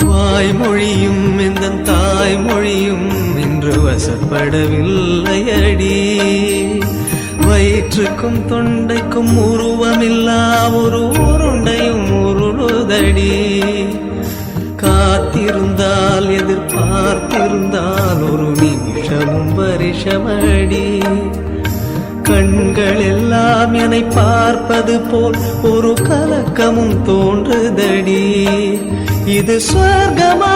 வாய்மொழியும் இந்த தாய்மொழியும் இன்று வசப்படவில்லையடி. வயிற்றுக்கும் தொண்டைக்கும் உருவமில்லா ஒரு உருண்டையும் உருளுதடி. காத்திருந்தால் எதிர்பார்த்திருந்தால் ஒரு நிமிஷமும் வருஷமடி. கண்கள் எல்லாம் என்னை பார்ப்பது போல் ஒரு கலக்கமும் தோன்றுதடி. இது ஸ்வர்கமா